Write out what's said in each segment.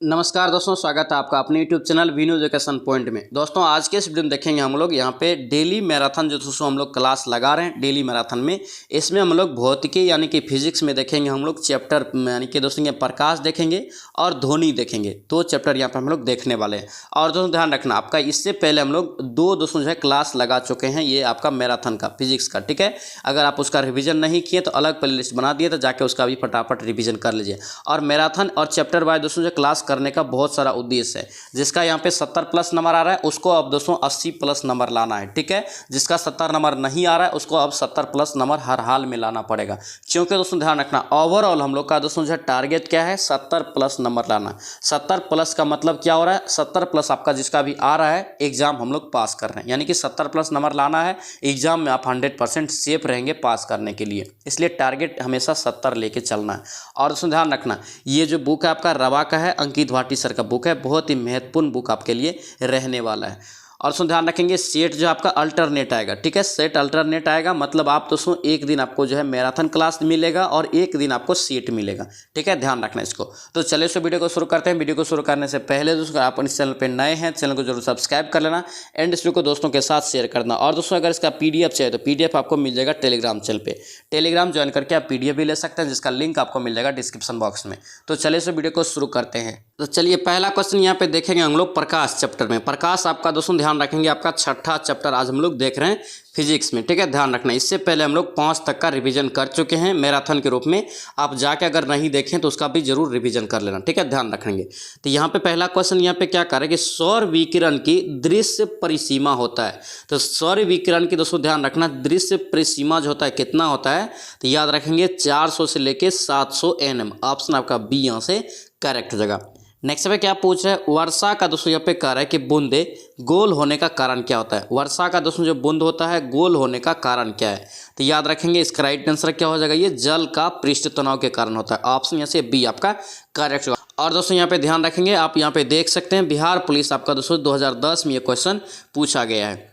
नमस्कार दोस्तों, स्वागत है आपका अपने YouTube channel Veenu education point में। दोस्तों आज के इस वीडियो में देखेंगे हम लोग यहाँ पे डेली मैराथन जो दोस्तों हम लोग क्लास लगा रहे हैं डेली मैराथन में। इसमें हम लोग भौतिकी यानी कि फिजिक्स में देखेंगे हम लोग चैप्टर यानी कि दोस्तों ये प्रकाश देखेंगे और ध्वनि देखेंगे। दो चैप्टर यहाँ पर हम लोग देखने वाले हैं। और दोस्तों ध्यान रखना, आपका इससे पहले हम लोग दो दोस्तों जो है क्लास लगा चुके हैं, ये आपका मैराथन का फिजिक्स का, ठीक है। अगर आप उसका रिविजन नहीं किए तो अलग प्ले लिस्ट बना दिए, तो जाके उसका भी फटाफट रिविजन कर लीजिए। और मैराथन और चैप्टर वाइज दोस्तों जो क्लास करने का बहुत सारा उद्देश्य है। जिसका यहाँ पे 70 प्लस नंबर आ रहा है उसको अब दोस्तों 80 प्लस नंबर लाना है, ठीक है। जिसका 70 नंबर नहीं आ रहा है उसको अब 70 प्लस नंबर हर हाल में लाना पड़ेगा। क्योंकि दोस्तों ध्यान रखना, ओवरऑल हम लोग का दोस्तों जो टारगेट क्या है, 70 प्लस नंबर लाना। 70 प्लस का मतलब क्या हो रहा है, 70 प्लस आपका जिसका भी आ रहा है एग्जाम हम लोग पास कर रहे हैं, यानी कि 70 प्लस नंबर लाना है। एग्जाम में आप 100% सेफ रहेंगे पास करने के लिए, इसलिए टारगेट हमेशा 70 लेके चलना है। और दोस्तों ध्यान रखना, ये जो बुक है आपका रवा का है, अंकित भाटी सर का बुक है, बहुत ही महत्वपूर्ण बुक आपके लिए रहने वाला है। और दोस्तों ध्यान रखेंगे, सेट जो आपका अल्टरनेट आएगा, ठीक है। सेट अल्टरनेट आएगा मतलब आप दोस्तों एक दिन आपको जो है मैराथन क्लास मिलेगा और एक दिन आपको सेट मिलेगा, ठीक है। ध्यान रखना इसको। तो चलिए इस वीडियो को शुरू करते हैं। वीडियो को शुरू करने से पहले दोस्तों आप इस चैनल पर नए हैं, चैनल को जरूर सब्सक्राइब कर लेना एंड इस वीडियो को दोस्तों के साथ शेयर करना। और दोस्तों अगर इसका PDF चाहिए तो PDF आपको मिल जाएगा टेलीग्राम चैनल पे। टेलीग्राम ज्वाइन करके आप PDF भी ले सकते हैं, जिसका लिंक आपको मिल जाएगा डिस्क्रिप्शन बॉक्स में। तो चलिए इस वीडियो को शुरू करते हैं। तो चलिए पहला क्वेश्चन यहाँ पे देखेंगे हम लोग प्रकाश चैप्टर में। प्रकाश आपका दोस्तों ध्यान रखेंगे आपका छठा चैप्टर आज हम लोग देख रहे हैं फिजिक्स में, ठीक है। ध्यान रखना, इससे पहले हम लोग 5 तक का रिवीजन कर चुके हैं मैराथन के रूप में। आप जाके अगर नहीं देखें तो उसका भी जरूर रिवीजन कर लेना, ठीक है। ध्यान रखेंगे। तो यहाँ पे पहला क्वेश्चन यहाँ पे क्या कर रहा है कि सौर विकिरण की दृश्य परिसीमा होता है। तो सौर विकिरण की दोस्तों ध्यान रखना, दृश्य परिसीमा जो होता है कितना होता है, तो याद रखेंगे 400 से लेके 700 nm। ऑप्शन आपका बी यहाँ से करेक्ट हो जाएगा। नेक्स्ट पे क्या पूछ रहा है, वर्षा का दोस्तों यहाँ पे कह रहा है कि बूंदे गोल होने का कारण क्या होता है। वर्षा का दोस्तों जो बूंद होता है गोल होने का कारण क्या है, तो याद रखेंगे इसका राइट आंसर क्या हो जाएगा, ये जल का पृष्ठ तनाव के कारण होता है। ऑप्शन यहाँ से बी आपका करेक्ट होगा। और दोस्तों यहाँ पे ध्यान रखेंगे, आप यहाँ पे देख सकते हैं बिहार पुलिस आपका दोस्तों 2010 में ये क्वेश्चन पूछा गया है।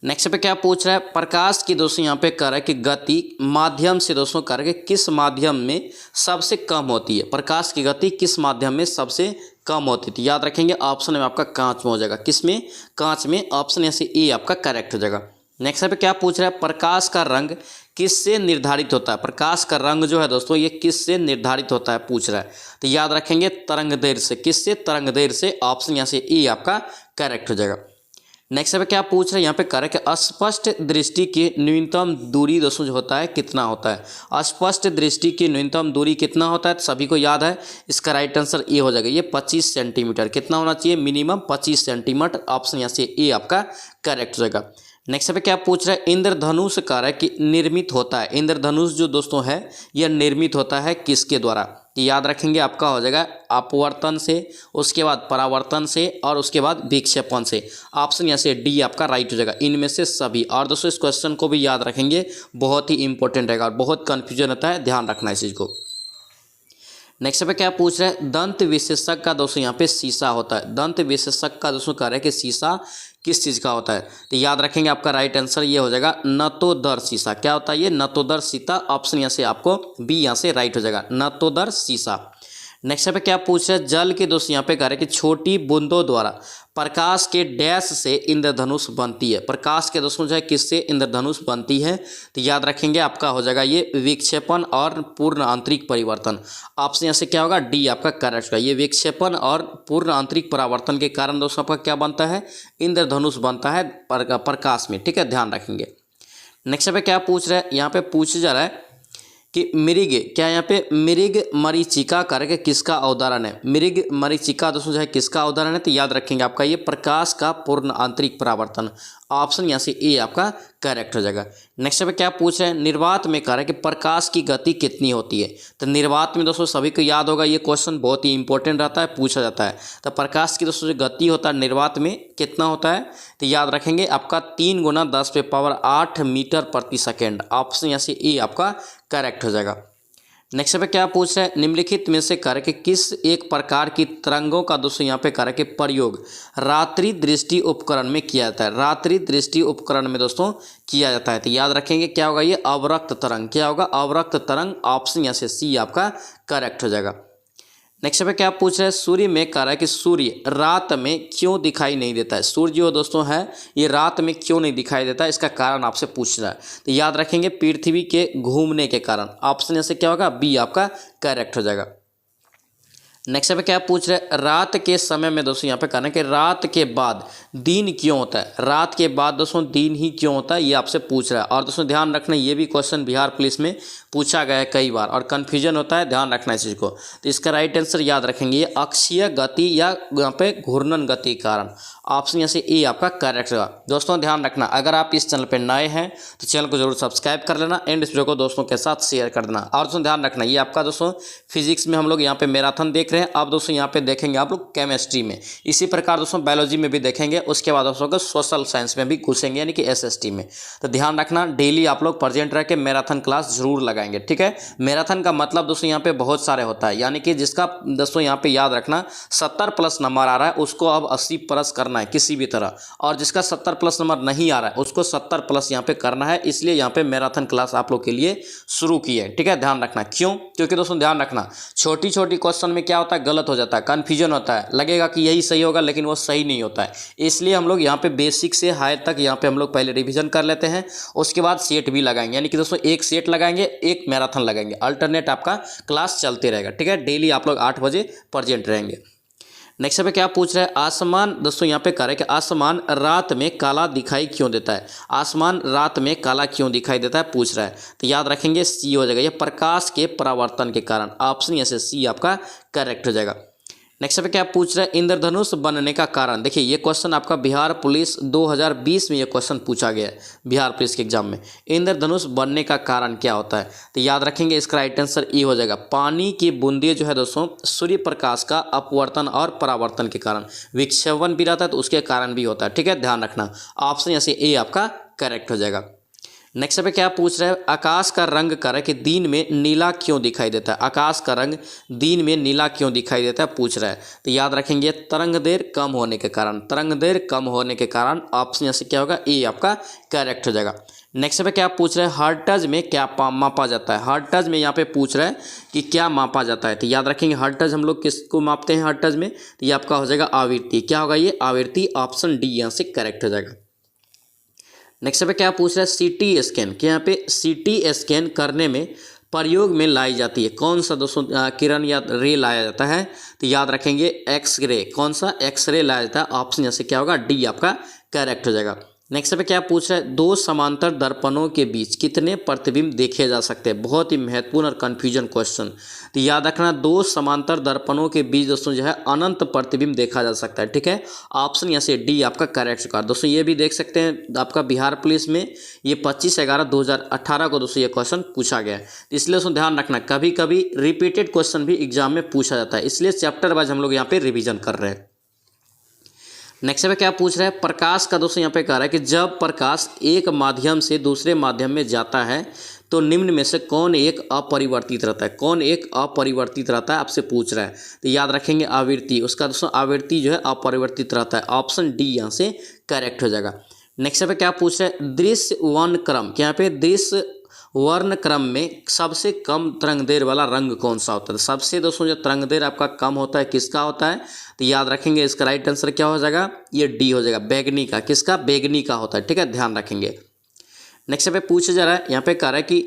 नेक्स्ट पे क्या पूछ रहा है, प्रकाश की दोस्तों यहाँ पे कह रहा है कि गति माध्यम से दोस्तों कह रहा है कि किस माध्यम में सबसे कम होती है। प्रकाश की गति किस माध्यम में सबसे कम होती थी, याद रखेंगे ऑप्शन में आपका कांच में हो जाएगा। किस में, कांच में। ऑप्शन यहाँ से ए आपका करेक्ट हो जाएगा। नेक्स्ट पे क्या पूछ रहा है, प्रकाश का रंग किससे निर्धारित होता है। प्रकाश का रंग जो है दोस्तों ये किससे निर्धारित होता है पूछ रहा है, तो याद रखेंगे तरंगदैर्घ्य से। किससे, तरंगदैर्घ्य से। ऑप्शन यहाँ से ए आपका करेक्ट हो जाएगा। नेक्स्ट पे क्या पूछ रहे हैं, यहाँ पे कह रहे हैं कि अस्पष्ट दृष्टि की न्यूनतम दूरी दोस्तों जो होता है कितना होता है। अस्पष्ट दृष्टि की न्यूनतम दूरी कितना होता है, तो सभी को याद है इसका राइट आंसर ए हो जाएगा, ये 25 सेंटीमीटर। कितना होना चाहिए, मिनिमम 25 सेंटीमीटर। ऑप्शन यहाँ से ए आपका करेक्ट हो जाएगा। नेक्स्ट पे क्या पूछ रहा है, इंद्रधनुष कह रहा है कि निर्मित होता है। इंद्रधनुष जो दोस्तों है यह निर्मित होता है किसके द्वारा, याद रखेंगे आपका हो जाएगा अपवर्तन से, उसके बाद परावर्तन से और उसके बाद विक्षेपण से। ऑप्शन यहाँ से डी आपका राइट हो जाएगा, इनमें से सभी। और दोस्तों इस क्वेश्चन को भी याद रखेंगे, बहुत ही इंपॉर्टेंट रहेगा और बहुत कन्फ्यूजन होता है, ध्यान रखना इस चीज़ को। नेक्स्ट पे क्या पूछ रहे हैं, दंत विशेषज्ञ का दोस्तों यहाँ पे शीशा होता है। दंत विशेषज्ञ का दोस्तों कह रहे हैं कि शीशा किस चीज़ का होता है, तो याद रखेंगे आपका राइट आंसर ये हो जाएगा नतोदर शीशा। क्या होता है ये, नतोदर शीशा। ऑप्शन यहाँ से आपको बी यहाँ से राइट हो जाएगा, नतोदर शीशा। नेक्स्ट पे क्या पूछ रहे हैं, जल के दोस्त यहाँ पे कह रहे हैं कि छोटी बूंदों द्वारा प्रकाश के डैश से इंद्रधनुष बनती है। प्रकाश के दोस्तों जो है किससे इंद्रधनुष बनती है, तो याद रखेंगे आपका हो जाएगा ये विक्षेपण और पूर्ण आंतरिक परिवर्तन। ऑप्शन यहाँ से क्या होगा, डी आपका करेक्ट होगा। ये विक्षेपण और पूर्ण आंतरिक परावर्तन के कारण दोस्तों आपका क्या बनता है, इंद्रधनुष बनता है प्रकाश में, ठीक है। ध्यान रखेंगे। नेक्स्ट पे क्या पूछ रहे हैं, यहाँ पे पूछा जा रहा है कि मृग, क्या यहाँ पे मृग मरीचिका करके किसका अवधारण है। मृग मरीचिका दोस्तों जो है किसका अवधारण है, तो याद रखेंगे आपका ये प्रकाश का पूर्ण आंतरिक परावर्तन। ऑप्शन यहाँ से ए आपका करेक्ट हो जाएगा। नेक्स्ट पे क्या पूछ रहे हैं, निर्वात में कह रहा है कि प्रकाश की गति कितनी होती है। तो निर्वात में दोस्तों सभी को याद होगा, ये क्वेश्चन बहुत ही इंपॉर्टेंट रहता है, पूछा जाता है। तो प्रकाश की दोस्तों जो गति होता है निर्वात में कितना होता है, तो याद रखेंगे आपका 3 × 10⁸ मीटर प्रति सेकेंड। ऑप्शन यहाँ से ए आपका करेक्ट हो जाएगा। नेक्स्ट पे क्या पूछ रहे हैं, निम्नलिखित में से कह कि किस एक प्रकार की तरंगों का दोस्तों यहाँ पे कह कि प्रयोग रात्रि दृष्टि उपकरण में किया जाता है। रात्रि दृष्टि उपकरण में दोस्तों किया जाता है, तो याद रखेंगे क्या होगा, ये अवरक्त तरंग। क्या होगा, अवरक्त तरंग। ऑप्शन यहाँ से सी आपका करेक्ट हो जाएगा। नेक्स्ट पे क्या पूछ रहे हैं, सूर्य में कह रहा है कि सूर्य रात में क्यों दिखाई नहीं देता है। सूर्य जो दोस्तों है ये रात में क्यों नहीं दिखाई देता है, इसका कारण आपसे पूछ रहा है। तो याद रखेंगे पृथ्वी के घूमने के कारण। ऑप्शन ऐसे क्या होगा, बी आपका करेक्ट हो जाएगा। नेक्स्ट पे क्या पूछ रहे हैं, रात के समय में दोस्तों यहाँ पे कहना है कि रात के बाद दिन क्यों होता है। रात के बाद दोस्तों दिन ही क्यों होता है, ये आपसे पूछ रहा है। और दोस्तों ध्यान रखना ये भी क्वेश्चन बिहार पुलिस में पूछा गया है कई बार और कन्फ्यूजन होता है, ध्यान रखना इस चीज़ को। तो इसका राइट आंसर याद रखेंगे ये अक्षीय गति या यहाँ पे घूर्णन गति के कारण। ऑप्शन यहाँ से ए आपका करेक्ट होगा। दोस्तों ध्यान रखना अगर आप इस चैनल पर नए हैं तो चैनल को जरूर सब्सक्राइब कर लेना एंड इस वीडियो को दोस्तों के साथ शेयर कर देना। और दोस्तों ध्यान रखना ये आपका दोस्तों फिजिक्स में हम लोग यहाँ पे मैराथन देख रहे हैं। अब दोस्तों यहाँ पे देखेंगे आप लोग केमिस्ट्री में, इसी प्रकार दोस्तों बायोलॉजी में भी देखेंगे। उसके बाद दोस्तों को सोशल साइंस में भी घुसेंगे यानी कि एसएसटी में। तो ध्यान रखना डेली आप लोग प्रेजेंट रह के मैराथन क्लास जरूर लगाएंगे, ठीक है। मैराथन का मतलब दोस्तों यहाँ पे बहुत सारे होता है, यानी कि जिसका दोस्तों यहाँ पे याद रखना 70 प्लस नंबर आ रहा है उसको अब 80 प्लस करना है किसी भी तरह, और जिसका 70 प्लस नंबर नहीं आ रहा है उसको 70 प्लस यहाँ पे करना है। इसलिए यहाँ पे मैराथन क्लास आप लोग के लिए शुरू की है, ठीक है। ध्यान रखना क्यों, क्योंकि दोस्तों ध्यान रखना छोटी छोटी क्वेश्चन में क्या होता है, गलत हो जाता है, कन्फ्यूजन होता है, लगेगा कि यही सही होगा लेकिन वो सही नहीं होता है। इसलिए हम लोग यहाँ पे बेसिक से हाई तक यहाँ पे हम लोग पहले रिवीजन कर लेते हैं, उसके बाद सेट भी लगाएंगे, यानी कि दोस्तों एक सेट लगाएंगे एक मैराथन लगाएंगे, अल्टरनेट आपका क्लास चलते रहेगा, ठीक है। डेली आप लोग 8 बजे प्रेजेंट रहेंगे। नेक्स्ट पे क्या पूछ रहा है, आसमान दोस्तों यहाँ पे कह रहा है कि आसमान रात में काला दिखाई क्यों देता है। आसमान रात में काला क्यों दिखाई देता है पूछ रहा है। तो याद रखेंगे सी हो जाएगा, ये प्रकाश के परावर्तन के कारण। ऑप्शन यहाँ से सी आपका करेक्ट हो जाएगा। नेक्स्ट पे क्या पूछ रहा है, इंद्रधनुष बनने का कारण। देखिए ये क्वेश्चन आपका बिहार पुलिस 2020 में ये क्वेश्चन पूछा गया है बिहार पुलिस के एग्जाम में। इंद्रधनुष बनने का कारण क्या होता है, तो याद रखेंगे इसका राइट आंसर ई हो जाएगा। पानी की बूंदें जो है दोस्तों सूर्य प्रकाश का अपवर्तन और परावर्तन के कारण, विक्षेपण भी रहता है तो उसके कारण भी होता है, ठीक है। ध्यान रखना ऑप्शन यहाँ से ए आपका करेक्ट हो जाएगा। नेक्स्ट पे क्या पूछ रहा है, आकाश का रंग कर कि दिन में नीला क्यों दिखाई देता है। आकाश का रंग दिन में नीला क्यों दिखाई देता है पूछ रहा है। तो याद रखेंगे तरंग देर कम होने के कारण, तरंग देर कम होने के कारण। ऑप्शन यहाँ से क्या होगा, ए आपका करेक्ट हो जाएगा। नेक्स्ट पे क्या पूछ रहा है, हर्ट्ज में क्या मापा जाता है। हर्ट्ज में यहाँ पे पूछ रहा है कि क्या मापा जाता है। तो याद रखेंगे हर्ट्ज हम लोग किसको मापते हैं हर्ट्ज में, तो ये आपका हो जाएगा आवृत्ति। क्या होगा ये आवृत्ति, ऑप्शन डी यहाँ से करेक्ट हो जाएगा। नेक्स्ट पे क्या पूछ रहा है, सीटी स्कैन कि यहाँ पे सीटी स्कैन करने में प्रयोग में लाई जाती है कौन सा दोस्तों किरण या रे लाया जाता है। तो याद रखेंगे एक्सरे, कौन सा एक्सरे लाया जाता है। ऑप्शन यहाँ से क्या होगा, डी आपका करेक्ट हो जाएगा। नेक्स्ट पे क्या पूछ रहा है, दो समांतर दर्पणों के बीच कितने प्रतिबिंब देखे जा सकते हैं। बहुत ही महत्वपूर्ण और कन्फ्यूजन क्वेश्चन। तो याद रखना दो समांतर दर्पणों के बीच दोस्तों जो है अनंत प्रतिबिंब देखा जा सकता है, ठीक है। ऑप्शन यहाँ से डी आपका करेक्ट होगा। दोस्तों ये भी देख सकते हैं आपका बिहार पुलिस में ये 25/11/2018 को दोस्तों ये क्वेश्चन पूछा गया है। इसलिए दोस्तों ध्यान रखना कभी कभी रिपीटेड क्वेश्चन भी एग्जाम में पूछा जाता है, इसलिए चैप्टर वाइज हम लोग यहाँ पे रिविजन कर रहे हैं। नेक्स्ट पे क्या पूछ रहा है, प्रकाश का दोस्तों यहाँ पे कह रहा है कि जब प्रकाश एक माध्यम से दूसरे माध्यम में जाता है तो निम्न में से कौन एक अपरिवर्तित रहता है। कौन एक अपरिवर्तित रहता है आपसे पूछ रहा है। तो याद रखेंगे आवृत्ति, उसका दोस्तों आवृत्ति जो है अपरिवर्तित रहता है। ऑप्शन डी यहाँ से करेक्ट हो जाएगा। नेक्स्ट पे क्या पूछ रहा है, दृश्य वर्ण क्रम कि यहाँ पे दृश्य वर्ण क्रम में सबसे कम तरंगदैर्घ्य वाला रंग कौन सा होता है। सबसे दोस्तों जो तरंगदैर्घ्य आपका कम होता है किसका होता है, तो याद रखेंगे इसका राइट आंसर क्या हो जाएगा, ये डी हो जाएगा, बैगनी का। किसका, बैगनी का होता है, ठीक है, ध्यान रखेंगे। नेक्स्ट पे पूछा जा रहा है, यहाँ पे कह रहा है कि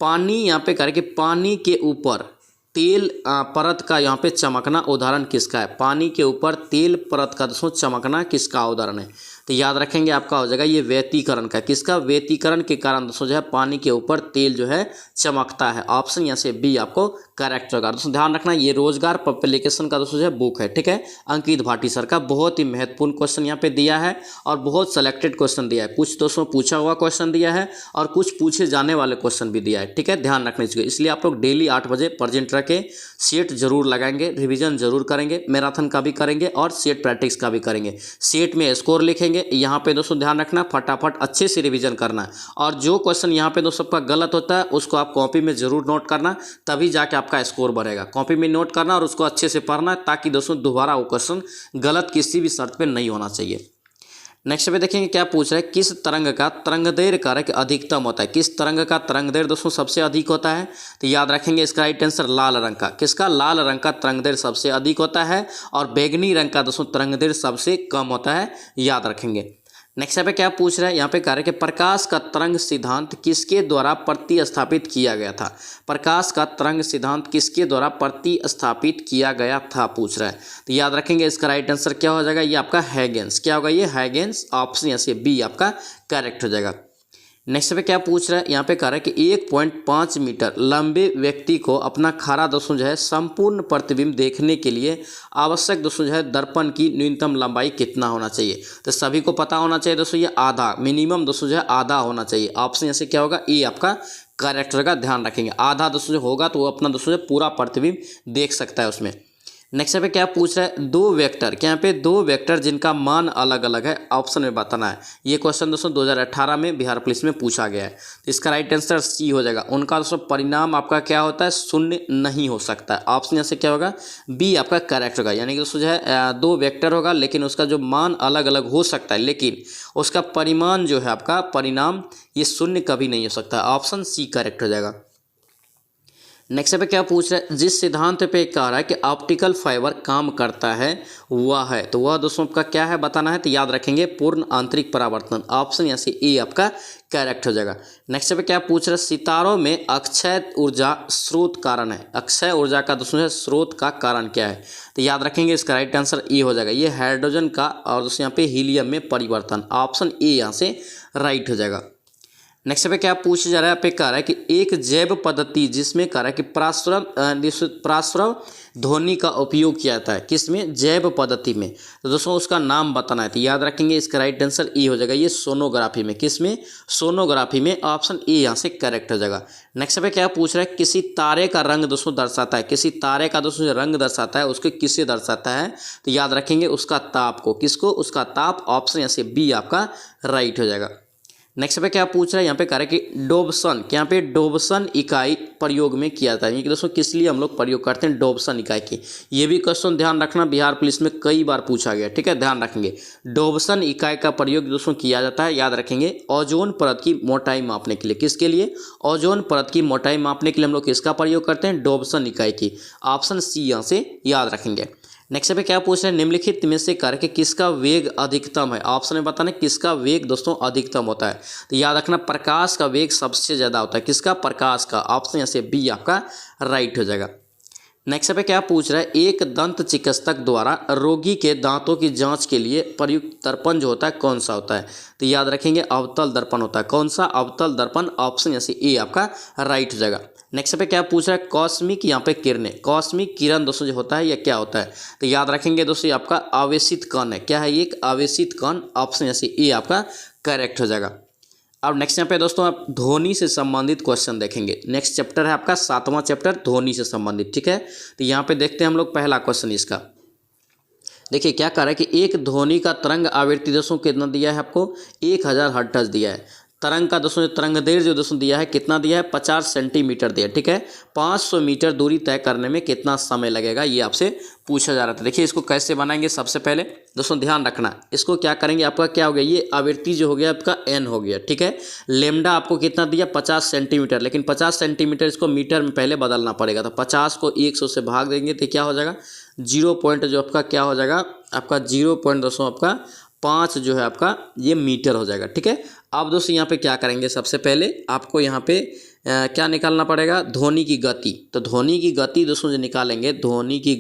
पानी, यहाँ पे कह रहा है कि पानी के ऊपर तेल परत का यहाँ पे चमकना उदाहरण किसका है। पानी के ऊपर तेल परत का दोस्तों चमकना किसका उदाहरण है। तो याद रखेंगे आपका हो जाएगा ये व्यतिकरण का। किसका, व्यतिकरण के कारण दोस्तों जो है पानी के ऊपर तेल जो है चमकता है। ऑप्शन यहाँ से बी आपको करेक्ट होगा। दोस्तों ध्यान रखना ये रोजगार पब्लिकेशन का दोस्तों जो है बुक है, ठीक है, अंकित भाटी सर का। बहुत ही महत्वपूर्ण क्वेश्चन यहाँ पे दिया है और बहुत सेलेक्टेड क्वेश्चन दिया है। कुछ दोस्तों पूछा हुआ क्वेश्चन दिया है और कुछ पूछे जाने वाले क्वेश्चन भी दिया है, ठीक है, ध्यान रखना चाहिए। इसलिए आप लोग डेली 8 बजे प्रेजेंट रह के सेट जरूर लगाएंगे, रिविजन जरूर करेंगे, मैराथन का भी करेंगे और सेट प्रैक्टिस का भी करेंगे। सेट में स्कोर लिखेंगे। यहाँ पे दोस्तों ध्यान रखना फटाफट अच्छे से रिवीजन करना है और जो क्वेश्चन यहाँ पे दोस्तों आपका गलत होता है उसको आप कॉपी में जरूर नोट करना, तभी जाके आपका स्कोर बढ़ेगा। कॉपी में नोट करना और उसको अच्छे से पढ़ना ताकि दोस्तों दोबारा वो क्वेश्चन गलत किसी भी शर्त पे नहीं होना चाहिए। नेक्स्ट पे देखेंगे क्या पूछ रहा है, किस तरंग का तरंगदैर्घ्य कारक अधिकतम होता है। किस तरंग का तरंगदैर्घ्य दोस्तों सबसे अधिक होता है, तो याद रखेंगे इसका राइट आंसर लाल रंग का। किसका, लाल रंग का तरंगदैर्घ्य सबसे अधिक होता है और बैगनी रंग का दोस्तों तरंगदैर्घ्य सबसे कम होता है, याद रखेंगे। नेक्स्ट पे क्या पूछ रहा है, यहाँ पे कह रहा है कि प्रकाश का तरंग सिद्धांत किसके द्वारा प्रतिस्थापित किया गया था। प्रकाश का तरंग सिद्धांत किसके द्वारा प्रतिस्थापित किया गया था पूछ रहा है, तो याद रखेंगे इसका राइट आंसर क्या हो जाएगा, ये आपका हैगेंस। क्या होगा, ये हैगेंस। ऑप्शन यहाँ से बी आपका करेक्ट हो जाएगा। नेक्स्ट पे क्या पूछ रहा है, यहाँ पे कह रहा है कि 1.5 मीटर लंबे व्यक्ति को अपना खरा दोस्तों जो है संपूर्ण प्रतिबिंब देखने के लिए आवश्यक दोस्तों जो है दर्पण की न्यूनतम लंबाई कितना होना चाहिए। तो सभी को पता होना चाहिए दोस्तों, ये आधा, मिनिमम दोस्तों जो है आधा होना चाहिए। ऑप्शन यहाँ से क्या होगा, ए आपका करेक्ट का ध्यान रखेंगे। आधा दोस्तों जो होगा तो वो अपना दोस्तों जो पूरा प्रतिबिंब देख सकता है उसमें। नेक्स्ट पे क्या पूछ रहा है, दो वेक्टर, क्या यहाँ पे दो वेक्टर जिनका मान अलग अलग है, ऑप्शन में बताना है। ये क्वेश्चन दोस्तों 2018 में बिहार पुलिस में पूछा गया है, तो इसका राइट आंसर सी हो जाएगा। उनका दोस्तों परिणाम आपका क्या होता है, शून्य नहीं हो सकता है। ऑप्शन यहाँ से क्या होगा, बी आपका करेक्ट होगा। यानी कि दोस्तों जो है दो वेक्टर होगा लेकिन उसका जो मान अलग अलग हो सकता है लेकिन उसका परिमाण जो है आपका परिणाम ये शून्य कभी नहीं हो सकता। ऑप्शन सी करेक्ट हो जाएगा। नेक्स्ट पे क्या पूछ रहा है, जिस सिद्धांत पे कह रहा है कि ऑप्टिकल फाइबर काम करता है वह है, तो वह दोस्तों आपका क्या है बताना है, तो याद रखेंगे पूर्ण आंतरिक परावर्तन। ऑप्शन यहाँ से ए आपका करेक्ट हो जाएगा। नेक्स्ट पे क्या पूछ रहा है, सितारों में अक्षय ऊर्जा स्रोत कारण है। अक्षय ऊर्जा का दोस्तों है स्रोत का कारण क्या है, तो याद रखेंगे इसका राइट आंसर ए हो जाएगा। ये हाइड्रोजन का और दोस्तों यहाँ पे हीलियम में परिवर्तन। ऑप्शन ए यहाँ से राइट हो जाएगा। नेक्स्ट पे क्या पूछा जा रहा है, पे कह रहा है कि एक जैव पद्धति जिसमें कह रहा है कि प्रास्रव ध्वनि का उपयोग किया जाता है, किसमें, जैव पद्धति में, तो दोस्तों उसका नाम बताना है। तो याद रखेंगे इसका राइट आंसर ए हो जाएगा। ये सोनोग्राफी में, किसमें, सोनोग्राफी में। ऑप्शन ए यहाँ से करेक्ट हो जाएगा। नेक्स्ट पे क्या पूछ रहा है, किसी तारे का रंग दोस्तों दर्शाता है। किसी तारे का दोस्तों रंग दर्शाता है, उसको किससे दर्शाता है, तो याद रखेंगे उसका ताप को। किसको, उसका ताप। ऑप्शन यहाँ से बी आपका राइट हो जाएगा। नेक्स्ट पे क्या पूछ रहा है, यहाँ पे कह रहा है कि डोबसन, यहाँ पे डोबसन इकाई प्रयोग में किया जाता है। ये दोस्तों किस लिए हम लोग प्रयोग करते हैं, डोबसन इकाई की। ये भी क्वेश्चन ध्यान रखना, बिहार पुलिस में कई बार पूछा गया, ठीक है, ध्यान रखेंगे। डोबसन इकाई का प्रयोग दोस्तों किया जाता है, याद रखेंगे, ओजोन परत की मोटाई मापने के लिए। किसके लिए, ओजोन परत की मोटाई मापने के लिए हम लोग किसका प्रयोग करते हैं, डोबसन इकाई की। ऑप्शन सी यहाँ से याद रखेंगे। नेक्स्ट पे क्या पूछ रहे हैं, निम्नलिखित में से करके किसका वेग अधिकतम है। ऑप्शन में बताना किसका वेग दोस्तों अधिकतम होता है, तो याद रखना प्रकाश का वेग सबसे ज़्यादा होता है। किसका, प्रकाश का। ऑप्शन यहाँ से बी आपका राइट हो जाएगा। नेक्स्ट पे क्या पूछ रहा है, एक दंत चिकित्सक द्वारा रोगी के दांतों की जांच के लिए प्रयुक्त दर्पण जो होता है कौन सा होता है, तो याद रखेंगे अवतल दर्पण होता है। कौन सा, अवतल दर्पण। ऑप्शन यहाँ से ए आपका राइट हो जाएगा। नेक्स्ट पे क्या पूछ रहा है, कॉस्मिक यहाँ पे किरणें, कॉस्मिक किरण दोस्तों जो होता है यह क्या होता है, तो याद रखेंगे दोस्तों आपका आवेशित कण है। क्या है ये, एक आवेशित कण। ऑप्शन यहाँ से ए आपका करेक्ट हो जाएगा। अब नेक्स्ट यहाँ पे दोस्तों आप ध्वनि से संबंधित क्वेश्चन देखेंगे। नेक्स्ट चैप्टर है आपका 7वां चैप्टर ध्वनि से संबंधित, ठीक है। तो यहाँ पे देखते हैं हम लोग पहला क्वेश्चन इसका। देखिए क्या कह रहा है कि एक ध्वनि का तरंग आवृत्ति दोस्तों कितना दिया है आपको, 1000 हर्ट्ज दिया है। तरंग का दोस्तों तरंगदैर्घ्य जो दोस्तों दिया है कितना दिया है, 50 सेंटीमीटर दिया है, ठीक है। 500 मीटर दूरी तय करने में कितना समय लगेगा, ये आपसे पूछा जा रहा था। देखिए इसको कैसे बनाएंगे, सबसे पहले दोस्तों ध्यान रखना, इसको क्या करेंगे, आपका क्या हो गया, ये आवृत्ति जो हो गया आपका एन हो गया, ठीक है। लेमडा आपको कितना दिया, 50 सेंटीमीटर, लेकिन 50 सेंटीमीटर इसको मीटर में पहले बदलना पड़ेगा। तो 50 को 100 से भाग देंगे तो क्या हो जाएगा, 0 पॉइंट जो आपका क्या हो जाएगा, आपका 0 पॉइंट दोस्तों आपका 5 जो है आपका ये मीटर हो जाएगा, ठीक है। अब दोस्तों यहाँ पे क्या करेंगे, सबसे पहले आपको यहाँ पे क्या निकालना पड़ेगा, ध्वनि की गति। तो ध्वनि की गति दोस्तों जो निकालेंगे, ध्वनि की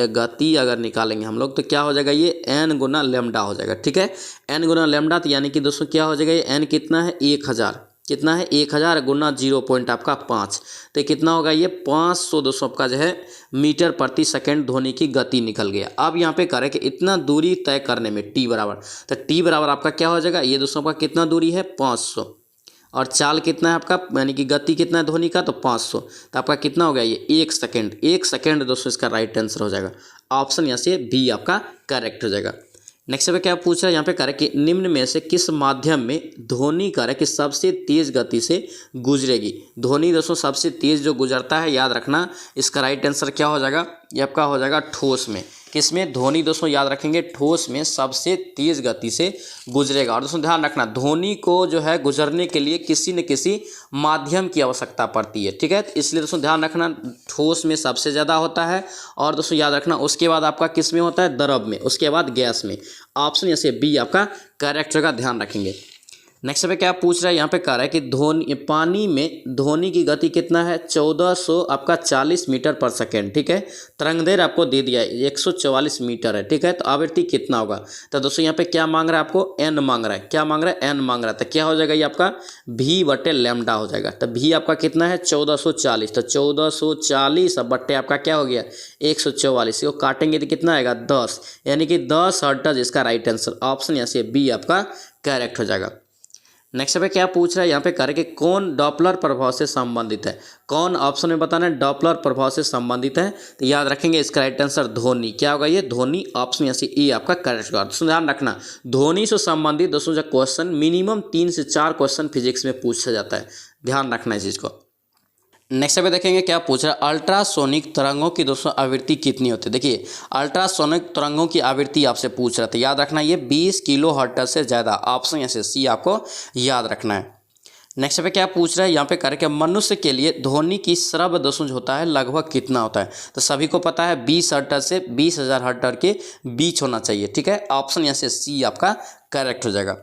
गति अगर निकालेंगे हम लोग तो क्या हो जाएगा, ये n गुना लेमडा हो जाएगा, ठीक है। n गुना लेमडा, तो यानी कि दोस्तों क्या हो जाएगा, ये n कितना है, 1000, कितना है, 1000 गुना 0 पॉइंट आपका 5, तो कितना होगा, ये 500 दोस्तों आपका जो है मीटर प्रति सेकंड ध्वनि की गति निकल गया। अब यहाँ पे करें कि इतना दूरी तय करने में t बराबर, तो t बराबर आपका क्या हो जाएगा, ये दोस्तों आपका कितना दूरी है, 500, और चाल कितना है आपका, यानी कि गति कितना है ध्वनि का, तो 500, तो आपका कितना हो गया, ये 1 सेकेंड। 1 सेकेंड दोस्तों इसका राइट आंसर हो जाएगा। ऑप्शन यहाँ से बी आपका करेक्ट हो जाएगा। नेक्स्ट पे क्या पूछ रहा है, यहाँ पे करें कि निम्न में से किस माध्यम में ध्वनि करें कि सबसे तेज गति से गुजरेगी। ध्वनि दोस्तों सबसे तेज जो गुजरता है, याद रखना इसका राइट आंसर क्या हो जाएगा, ये आपका हो जाएगा ठोस में। किसमें? ध्वनि दोस्तों याद रखेंगे ठोस में सबसे तेज गति से गुजरेगा। और दोस्तों ध्यान रखना, ध्वनि को जो है गुजरने के लिए किसी न किसी माध्यम की आवश्यकता पड़ती है, ठीक है। तो इसलिए दोस्तों ध्यान रखना, ठोस में सबसे ज़्यादा होता है। और दोस्तों याद रखना, उसके बाद आपका किस में होता है? द्रव में, उसके बाद गैस में। ऑप्शन जैसे बी आपका करेक्ट का ध्यान रखेंगे। नेक्स्ट पे क्या पूछ रहा है, यहाँ पे कह रहा है कि ध्वनि पानी में ध्वनि की गति कितना है? 1400 आपका 40 मीटर पर सेकेंड, ठीक है। तरंगदैर्घ्य आपको दे दिया है 144 मीटर है, ठीक है। तो आवृत्ति कितना होगा? तो दोस्तों यहाँ पे क्या मांग रहा है आपको? एन मांग रहा है। क्या मांग रहा है? एन मांग रहा है। तो क्या हो जाएगा? ये आपका भी बटे लैम्डा हो जाएगा। तो भी आपका कितना है? 1440। तो 1440 अब बट्टे आपका क्या हो गया? 144। को काटेंगे तो कितना आएगा? 10, यानी कि 10 हर्ट्ज इसका राइट आंसर। ऑप्शन यहाँ से बी आपका करेक्ट हो जाएगा। नेक्स्ट पे क्या पूछ रहा है, यहाँ पे कह रहे कि कौन डॉपलर प्रभाव से संबंधित है? कौन ऑप्शन में बताना है डॉपलर प्रभाव से संबंधित है? तो याद रखेंगे इसका राइट आंसर ध्वनि। क्या होगा? ये ध्वनि। ऑप्शन यहाँ से ए आपका करेक्ट होगा। दोस्तों ध्यान रखना, ध्वनि से संबंधित दोस्तों जो क्वेश्चन मिनिमम 3 से 4 क्वेश्चन फिजिक्स में पूछा जाता है, ध्यान रखना इस चीज़ को। नेक्स्ट पे देखेंगे क्या पूछ रहा है, अल्ट्रासोनिक तरंगों की दोस्तों आवृत्ति कितनी होती है? देखिए अल्ट्रासोनिक तरंगों की आवृत्ति आपसे पूछ रहा था, याद रखना ये 20 किलो हर्ट्ज से ज़्यादा। ऑप्शन यहाँ से सी आपको याद रखना है। नेक्स्ट पे क्या पूछ रहा है, यहाँ पे करके मनुष्य के लिए ध्वनि की श्रव्य दोषों जो होता है लगभग कितना होता है? तो सभी को पता है 20 हर्ट्ज से 20,000 हर्ट्ज के बीच होना चाहिए, ठीक है। ऑप्शन यहाँ से सी आपका करेक्ट हो जाएगा।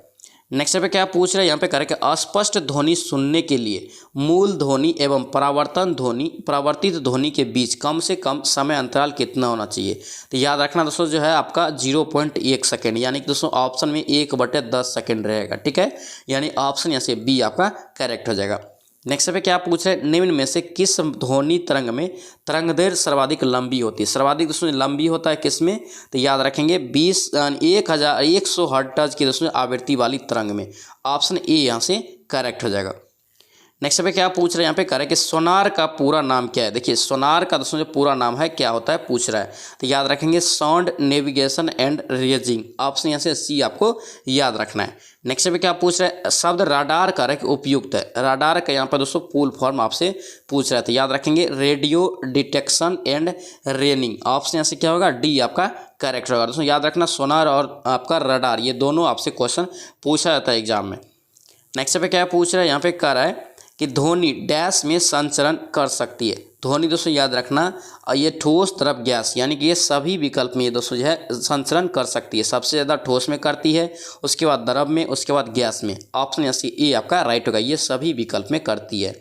नेक्स्ट पे क्या पूछ रहे हैं, यहाँ पे करें कि अस्पष्ट ध्वनि सुनने के लिए मूल ध्वनि एवं परावर्तित ध्वनि के बीच कम से कम समय अंतराल कितना होना चाहिए? तो याद रखना दोस्तों जो है आपका 0.1 सेकेंड, यानी कि दोस्तों ऑप्शन में 1/10 सेकेंड रहेगा, ठीक है। यानी ऑप्शन यहाँ से बी आपका करेक्ट हो जाएगा। नेक्स्ट पे क्या पूछ रहे हैं, निम्न में से किस ध्वनि तरंग में तरंगदैर्घ्य सर्वाधिक लंबी होती है? सर्वाधिक दोस्तों लंबी होता है किसमें? तो याद रखेंगे 100 हर्ट्ज की दोस्तों आवृत्ति वाली तरंग में। ऑप्शन ए यहाँ से करेक्ट हो जाएगा। नेक्स्ट पे क्या पूछ रहे हैं, यहाँ पे कह रहे हैं कि सोनार का पूरा नाम क्या है? देखिए सोनार का दोस्तों जो पूरा नाम है क्या होता है पूछ रहा है, तो याद रखेंगे sound navigation and raising. Option यहाँ से सी आपको याद रखना है। नेक्स्ट पे क्या पूछ रहा है, शब्द राडार का उपयुक्त है? राडार का यहाँ पर दोस्तों फुल फॉर्म आपसे पूछ रहा है, तो याद रखेंगे radio detection and raining. Option यहाँ से क्या होगा? डी आपका करेक्ट होगा। दोस्तों याद रखना सोनार और आपका राडार ये दोनों आपसे क्वेश्चन पूछा जाता है एग्जाम में। नेक्स्ट पे क्या पूछ रहा है, यहाँ पे कह रहा है कि ध्वनि डैश में संचरण कर सकती है? ध्वनि दोस्तों याद रखना ये ठोस तरफ गैस, यानी कि ये सभी विकल्प में ये दोस्तों जो है संचरण कर सकती है। सबसे ज़्यादा ठोस में करती है, उसके बाद द्रव में, उसके बाद गैस में। ऑप्शन यहाँ से ए आपका राइट होगा, ये सभी विकल्प में करती है।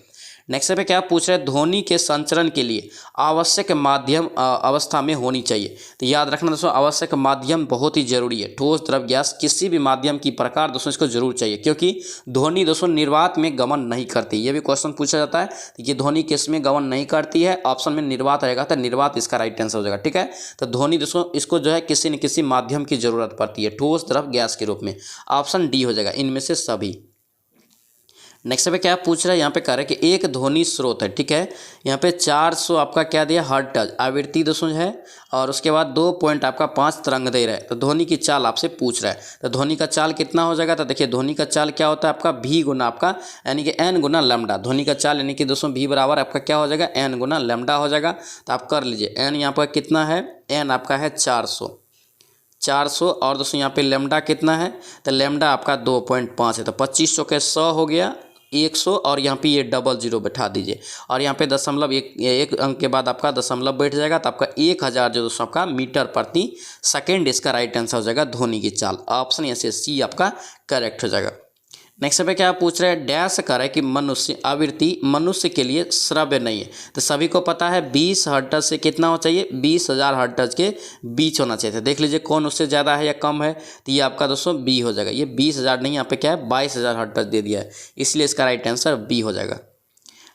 नेक्स्ट पे क्या पूछ रहे हैं, ध्वनि के संचरण के लिए आवश्यक माध्यम अवस्था में होनी चाहिए? तो याद रखना दोस्तों आवश्यक माध्यम बहुत ही जरूरी है। ठोस द्रव गैस किसी भी माध्यम की प्रकार दोस्तों इसको जरूर चाहिए, क्योंकि ध्वनि दोस्तों निर्वात में गमन नहीं करती। ये भी क्वेश्चन पूछा जाता है कि ध्वनि किस में गमन नहीं करती है? ऑप्शन में निर्वात रहेगा, तो निर्वात इसका राइट आंसर हो जाएगा, ठीक है। तो ध्वनि दोस्तों इसको जो है किसी न किसी माध्यम की जरूरत पड़ती है ठोस द्रव गैस के रूप में। ऑप्शन डी हो जाएगा इनमें से सभी। नेक्स्ट पे क्या पूछ रहा है, यहाँ पे कह रहा है कि एक ध्वनि स्रोत है, ठीक है। यहाँ पे 400 आपका क्या दिया हर्ट्ज आवृत्ति दोस्तों है, और उसके बाद 2 पॉइंट आपका 5 तरंगदैर्घ्य है। तो ध्वनि की चाल आपसे पूछ रहा है, तो ध्वनि का चाल कितना हो जाएगा? तो देखिए ध्वनि का चाल क्या होता है आपका भी गुना आपका यानी कि एन गुना लैम्डा। ध्वनि का चाल यानी कि दोस्तों भी बराबर आपका क्या हो जाएगा? एन गुना लैम्डा हो जाएगा। तो आप कर लीजिए, एन यहाँ पर कितना है? एन आपका है 400 और दोस्तों यहाँ पे लैम्डा कितना है? तो लैम्डा आपका 2.5 है, तो 25 चौके 100 हो गया 100, और यहाँ पे ये 00 बैठा दीजिए, और यहाँ पे दशमलव एक अंक के बाद आपका दशमलव बैठ जाएगा, तो आपका 1000 जो दोस्तों आपका मीटर प्रति सेकेंड इसका राइट आंसर हो जाएगा ध्वनि की चाल। ऑप्शन यहाँ से सी आपका करेक्ट हो जाएगा। नेक्स्ट पे क्या पूछ रहे हैं, डैश कर है कि मनुष्य आवृत्ति मनुष्य के लिए श्रव्य नहीं है? तो सभी को पता है 20 हर्ट्ज से कितना हो चाहिए? 20,000 हर्ट्ज के बीच होना चाहिए। देख लीजिए कौन उससे ज़्यादा है या कम है, तो ये आपका दोस्तों बी हो जाएगा। ये 20,000 नहीं, यहाँ पे क्या है 22,000 हर्ट्ज दे दिया है, इसलिए इसका राइट आंसर बी हो जाएगा।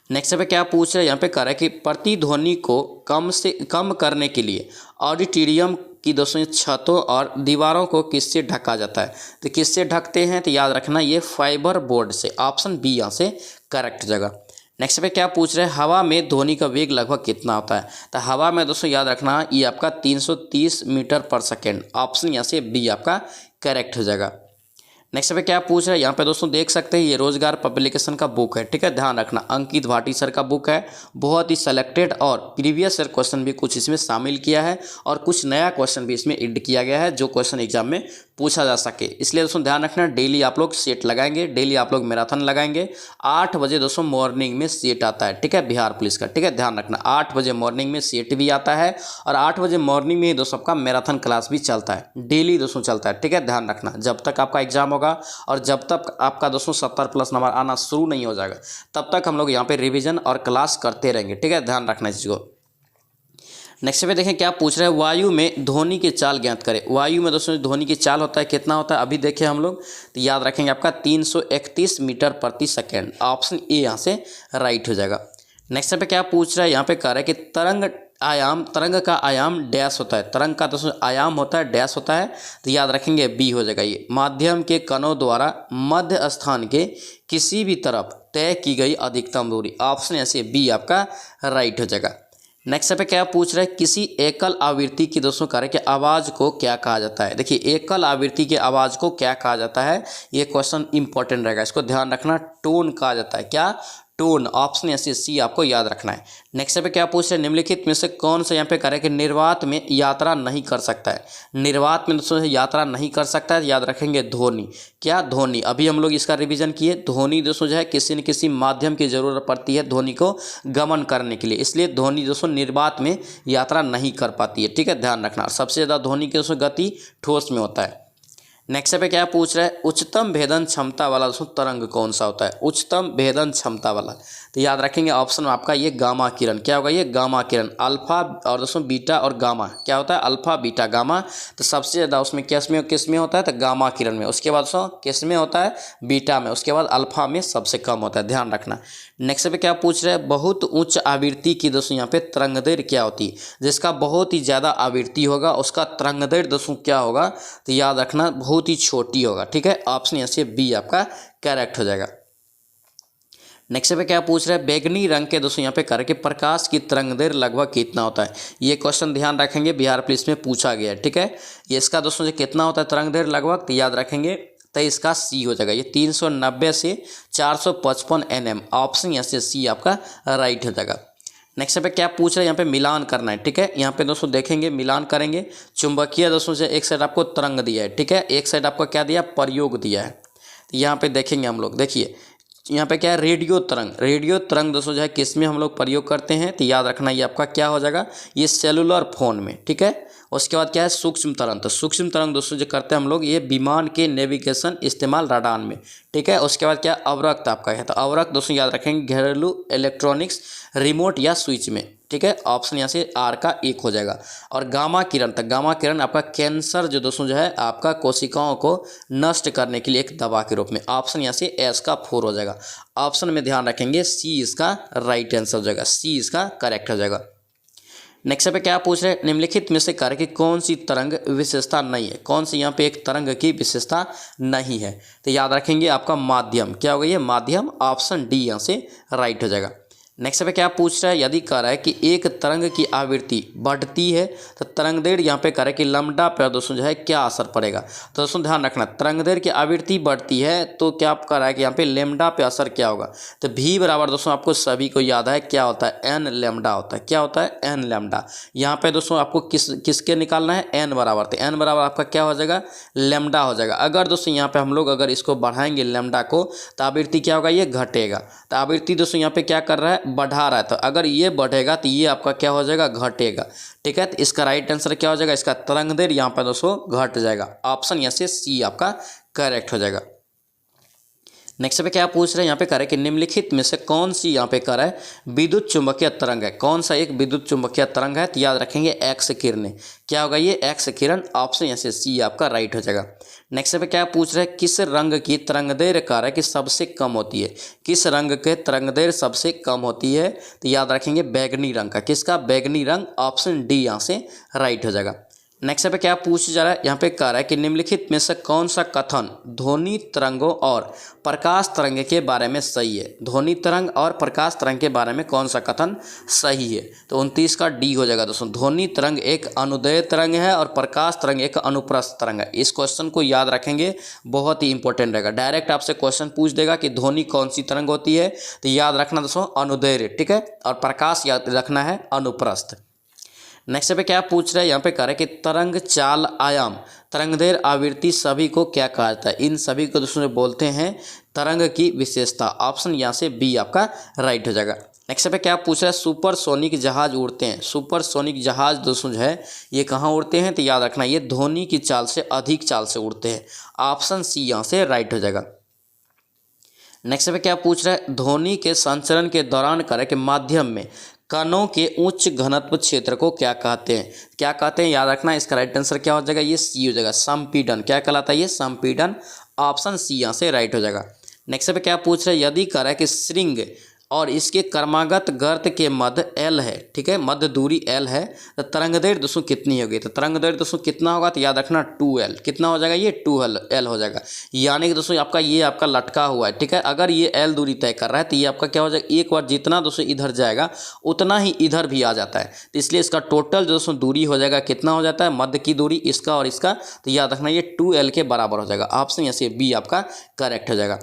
नेक्स्ट पे क्या पूछ रहे हैं, यहाँ पे कह रहा है कि प्रतिध्वनि को कम करने के लिए ऑडिटोरियम की दोस्तों छतों और दीवारों को किससे ढका जाता है? तो किससे ढकते हैं? तो याद रखना ये फाइबर बोर्ड से। ऑप्शन बी यहाँ से करेक्ट जगह। नेक्स्ट पे क्या पूछ रहे हैं, हवा में ध्वनि का वेग लगभग कितना होता है? तो हवा में दोस्तों याद रखना ये आपका 330 मीटर पर सेकेंड। ऑप्शन यहाँ से बी आपका करेक्ट हो जाएगा। नेक्स्ट पे क्या पूछ रहा है यहाँ पे दोस्तों देख सकते हैं ये रोजगार पब्लिकेशन का बुक है, ठीक है, ध्यान रखना अंकित भाटी सर का बुक है। बहुत ही सेलेक्टेड और प्रीवियस ईयर क्वेश्चन भी कुछ इसमें शामिल किया है और कुछ नया क्वेश्चन भी इसमें ऐड किया गया है जो क्वेश्चन एग्जाम में पूछा जा सके। इसलिए दोस्तों ध्यान रखना डेली आप लोग सेट लगाएंगे, डेली आप लोग मैराथन लगाएंगे। 8 बजे दोस्तों मॉर्निंग में सेट आता है, ठीक है, बिहार पुलिस का, ठीक है, ध्यान रखना 8 बजे मॉर्निंग में सेट भी आता है और 8 बजे मॉर्निंग में ही दोस्तों आपका मैराथन क्लास भी चलता है, डेली दोस्तों चलता है, ठीक है, ध्यान रखना जब तक आपका एग्जाम होगा और जब तक आपका दोस्तों 70+ नंबर आना शुरू नहीं हो जाएगा तब तक हम लोग यहाँ पे रिवीजन और क्लास करते रहेंगे, ठीक है, ध्यान रखना इस चीज़ को। नेक्स्ट पे देखें क्या पूछ रहे हैं, वायु में ध्वनि की चाल ज्ञात करें। वायु में दोस्तों ध्वनि की चाल होता है कितना होता है अभी देखें हम लोग, तो याद रखेंगे आपका 331 मीटर प्रति सेकेंड, ऑप्शन ए यहाँ से राइट हो जाएगा। नेक्स्ट पे क्या पूछ रहा है, यहाँ पे कह रहा है कि तरंग का आयाम डैश होता है, तरंग का दोस्तों आयाम होता है डैश होता है, तो याद रखेंगे बी हो जाएगा ये, माध्यम के कणों द्वारा मध्य स्थान के किसी भी तरफ तय की गई अधिकतम दूरी, ऑप्शन ऐसे बी आपका राइट हो जाएगा। नेक्स्ट पे क्या पूछ रहा है, किसी एकल आवृत्ति की दोस्तों कार्य के आवाज़ को क्या कहा जाता है। देखिए एकल आवृत्ति के आवाज़ को क्या कहा जाता है, ये क्वेश्चन इंपॉर्टेंट रहेगा, इसको ध्यान रखना, टोन कहा जाता है, क्या टोन, ऑप्शन ऐसे सी आपको याद रखना है। नेक्स्ट पे क्या पूछ रहे हैं, निम्नलिखित में से कौन सा यहाँ पे करें कि निर्वात में यात्रा नहीं कर सकता है। निर्वात में दोस्तों यात्रा नहीं कर सकता है, याद रखेंगे ध्वनि, क्या ध्वनि, अभी हम लोग इसका रिवीजन किए, ध्वनि दोस्तों जो है किसी न किसी माध्यम की जरूरत पड़ती है ध्वनि को गमन करने के लिए, इसलिए ध्वनि दोस्तों निर्वात में यात्रा नहीं कर पाती है, ठीक है, ध्यान रखना। सबसे ज़्यादा ध्वनि की दोस्तों गति ठोस में होता है। नेक्स्ट पे क्या पूछ रहा है, उच्चतम भेदन क्षमता वाला दोस्तों तरंग कौन सा होता है, उच्चतम भेदन क्षमता वाला, तो याद रखेंगे ऑप्शन में आपका ये गामा किरण, क्या होगा ये गामा किरण, अल्फा और दोस्तों बीटा और गामा क्या होता है, अल्फा बीटा गामा, तो सबसे ज़्यादा उसमें किस में होता है, तो गामा किरण में, उसके बाद दोस्तों किस में होता है, बीटा में, उसके बाद अल्फा में सबसे कम होता है, ध्यान रखना। नेक्स्ट पे क्या पूछ रहे हैं, बहुत उच्च आवृत्ति की दोस्तों यहाँ पे तरंगदैर्घ्य क्या होती है, जिसका बहुत ही ज़्यादा आवृत्ति होगा उसका तरंगदैर्घ्य दोस्तों क्या होगा, तो याद रखना बहुत ही छोटी होगा, ठीक है, ऑप्शन यहाँ से बी आपका करेक्ट हो जाएगा। नेक्स्ट पे क्या पूछ रहा है, बैगनी रंग के दोस्तों यहाँ पे करके प्रकाश की तरंगदैर्घ्य लगभग कितना होता है, ये क्वेश्चन ध्यान रखेंगे बिहार पुलिस में पूछा गया है, ठीक है, ये इसका दोस्तों जो कितना होता है तरंगदैर्घ्य लगभग, तो याद रखेंगे तो इसका सी हो जाएगा, ये 390 से 455 nm, ऑप्शन यहाँ से सी आपका राइट हो जाएगा। नेक्स्ट पे क्या पूछ रहे हैं, यहाँ पे मिलान करना है, ठीक है, यहाँ पे दोस्तों देखेंगे मिलान करेंगे, चुंबकीय दोस्तों से एक साइड आपको तरंग दिया है, ठीक है, एक साइड आपको क्या दिया, प्रयोग दिया है, तो यहाँ पे देखेंगे हम लोग, देखिए यहाँ पे क्या है, रेडियो तरंग दोस्तों जो है किस में हम लोग प्रयोग करते हैं, तो याद रखना ये आपका क्या हो जाएगा, ये सेलुलर फोन में, ठीक है। उसके बाद क्या है सूक्ष्म तरंग, तो सूक्ष्म तरंग दोस्तों जो करते हैं हम लोग ये विमान के नेविगेशन इस्तेमाल राडान में, ठीक है। उसके बाद क्या अवरक्त आपका है, तो अवरक्त दोस्तों याद रखेंगे घरेलू इलेक्ट्रॉनिक्स रिमोट या स्विच में, ठीक है, ऑप्शन यहाँ से आर का 1 हो जाएगा। और गामा किरण, तक गामा किरण आपका कैंसर जो दोस्तों जो है आपका कोशिकाओं को नष्ट करने के लिए एक दवा के रूप में, ऑप्शन यहाँ से एस का 4 हो जाएगा। ऑप्शन में ध्यान रखेंगे सी इसका राइट आंसर हो जाएगा, सी इसका करेक्ट हो जाएगा। नेक्स्ट पे क्या पूछ रहे हैं, निम्नलिखित में से कार्य की कौन सी तरंग विशेषता नहीं है, कौन सी यहाँ पे एक तरंग की विशेषता नहीं है, तो याद रखेंगे आपका माध्यम, क्या होगा ये माध्यम, ऑप्शन डी यहाँ से राइट हो जाएगा। नेक्स्ट पे क्या पूछ रहा है, यदि कह रहा है कि एक तरंग की आवृत्ति बढ़ती है तो तरंगदैर्घ्य यहाँ पे कह रहा है कि लैम्डा पर दोस्तों जो है क्या असर पड़ेगा, तो दोस्तों ध्यान रखना तरंगदैर्घ्य की आवृत्ति बढ़ती है तो क्या कह रहा है कि यहाँ पे लैम्डा पे असर क्या होगा, तो भी बराबर दोस्तों आपको सभी को याद है क्या होता है, एन लैम्डा होता है, क्या होता है एन लैम्डा। यहाँ पे दोस्तों आपको किसके निकालना है, एन बराबर, तो एन बराबर आपका क्या हो जाएगा, लैम्डा हो जाएगा। अगर दोस्तों यहाँ पे हम लोग अगर इसको बढ़ाएंगे लैम्डा को तो आवृत्ति क्या होगा, ये घटेगा, तो आवृत्ति दोस्तों यहाँ पे क्या कर रहा है, बढ़ा रहा है, तो अगर ये बढ़ेगा तो ये आपका क्या हो जाएगा, घटेगा, ठीक है। तो इसका राइट आंसर क्या हो जाएगा, इसका तरंगदैर्घ्य यहाँ पर दोस्तों घट जाएगा, ऑप्शन यहाँ से सी आपका करेक्ट हो जाएगा। नेक्स्ट पे क्या पूछ रहे हैं, यहाँ पे कह रहे हैं कि निम्नलिखित में से कौन सी यहाँ पे कह रहा है विद्युत चुंबकीय तरंग है, कौन सा एक विद्युत चुंबकीय तरंग है, तो याद रखेंगे एक्स किरणें, क्या होगा ये एक्स किरण, ऑप्शन यहाँ से सी आपका राइट हो जाएगा। नेक्स्ट पे क्या पूछ रहे हैं, किस रंग की तरंगदैर्घ्य कह रहा है कि सबसे कम होती है, किस रंग के तरंगदैर्घ्य सबसे कम होती है, तो याद रखेंगे बैगनी रंग का, किसका बैगनी रंग, ऑप्शन डी यहाँ से राइट हो जाएगा। नेक्स्ट पे क्या पूछ जा रहा है, यहाँ पे कह रहा है कि निम्नलिखित में से कौन सा कथन ध्वनि तरंगों और प्रकाश तरंग के बारे में सही है। ध्वनि तरंग और प्रकाश तरंग के बारे में कौन सा कथन सही है। तो 29 का डी हो जाएगा दोस्तों। ध्वनि तरंग एक अनुदैर्घ्य तरंग है और प्रकाश तरंग एक अनुप्रस्थ तरंग है। इस क्वेश्चन को याद रखेंगे, बहुत ही इंपॉर्टेंट रहेगा। डायरेक्ट आपसे क्वेश्चन पूछ देगा कि ध्वनि कौन सी तरंग होती है, तो याद रखना दोस्तों अनुदैर्घ्य, ठीक है, और प्रकाश याद रखना है अनुप्रस्थ। नेक्स्ट पे क्या पूछ रहा है, यहाँ पे कह रहा है कि तरंग चाल आयाम तरंगदैर्घ्य आवृत्ति सभी को क्या कहा जाता है। इन सभी को दोस्तों बोलते हैं तरंग की विशेषता। ऑप्शन यहाँ से बी आपका राइट हो जाएगा। नेक्स्ट पे क्या पूछ रहा है, सुपरसोनिक जहाज उड़ते हैं। सुपरसोनिक जहाज दोस्तों जो है ये कहाँ उड़ते हैं, तो याद रखना ये ध्वनि की चाल से अधिक चाल से उड़ते हैं। ऑप्शन सी यहाँ से राइट हो जाएगा। नेक्स्ट पे क्या पूछ रहा है, ध्वनि के संचरण के दौरान करे के माध्यम में कणों के उच्च घनत्व क्षेत्र को क्या कहते हैं। क्या कहते हैं, याद रखना इसका राइट आंसर क्या हो जाएगा, ये सी हो जाएगा। संपीड़न क्या कहलाता है, ये संपीड़न। ऑप्शन सी यहाँ से राइट हो जाएगा। नेक्स्ट पे क्या पूछ रहे हैं, यदि करे कि श्रृंग और इसके क्रमागत गर्त के मध्य एल है, ठीक है, मध्य दूरी एल है, तो तरंगदैर्घ्य दोस्तों कितनी होगी। तो तरंगदैर्घ्य दोस्तों कितना होगा, तो याद रखना 2L। कितना हो जाएगा, ये 2L हो जाएगा। यानी कि दोस्तों आपका ये आपका लटका हुआ है, ठीक है। अगर ये L दूरी तय कर रहा है तो ये आपका क्या हो जाएगा, एक बार जितना दोस्तों इधर जाएगा उतना ही इधर भी आ जाता है। तो इसलिए इसका टोटल जो दोस्तों दूरी हो जाएगा कितना हो जाता है, मध्य की दूरी इसका और इसका, तो याद रखना ये 2L के बराबर हो जाएगा। ऑप्शन यहाँ से बी आपका करेक्ट हो जाएगा।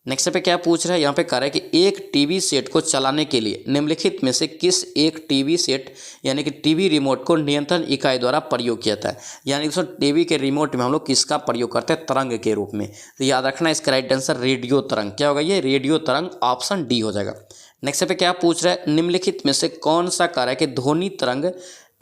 नेक्स्ट पे क्या पूछ रहा है, यहाँ पे कह रहा है कि एक टीवी सेट को चलाने के लिए निम्नलिखित में से किस एक टीवी सेट यानी कि टीवी रिमोट को नियंत्रण इकाई द्वारा प्रयोग किया जाता है। यानी दोस्तों टीवी के रिमोट में हम लोग किसका प्रयोग करते हैं, तरंग के रूप में। तो याद रखना इसका राइट आंसर रेडियो तरंग। क्या होगा, ये रेडियो तरंग। ऑप्शन डी हो जाएगा। नेक्स्ट पे क्या पूछ रहा है, निम्नलिखित में से कौन सा कार्य है कि ध्वनि तरंग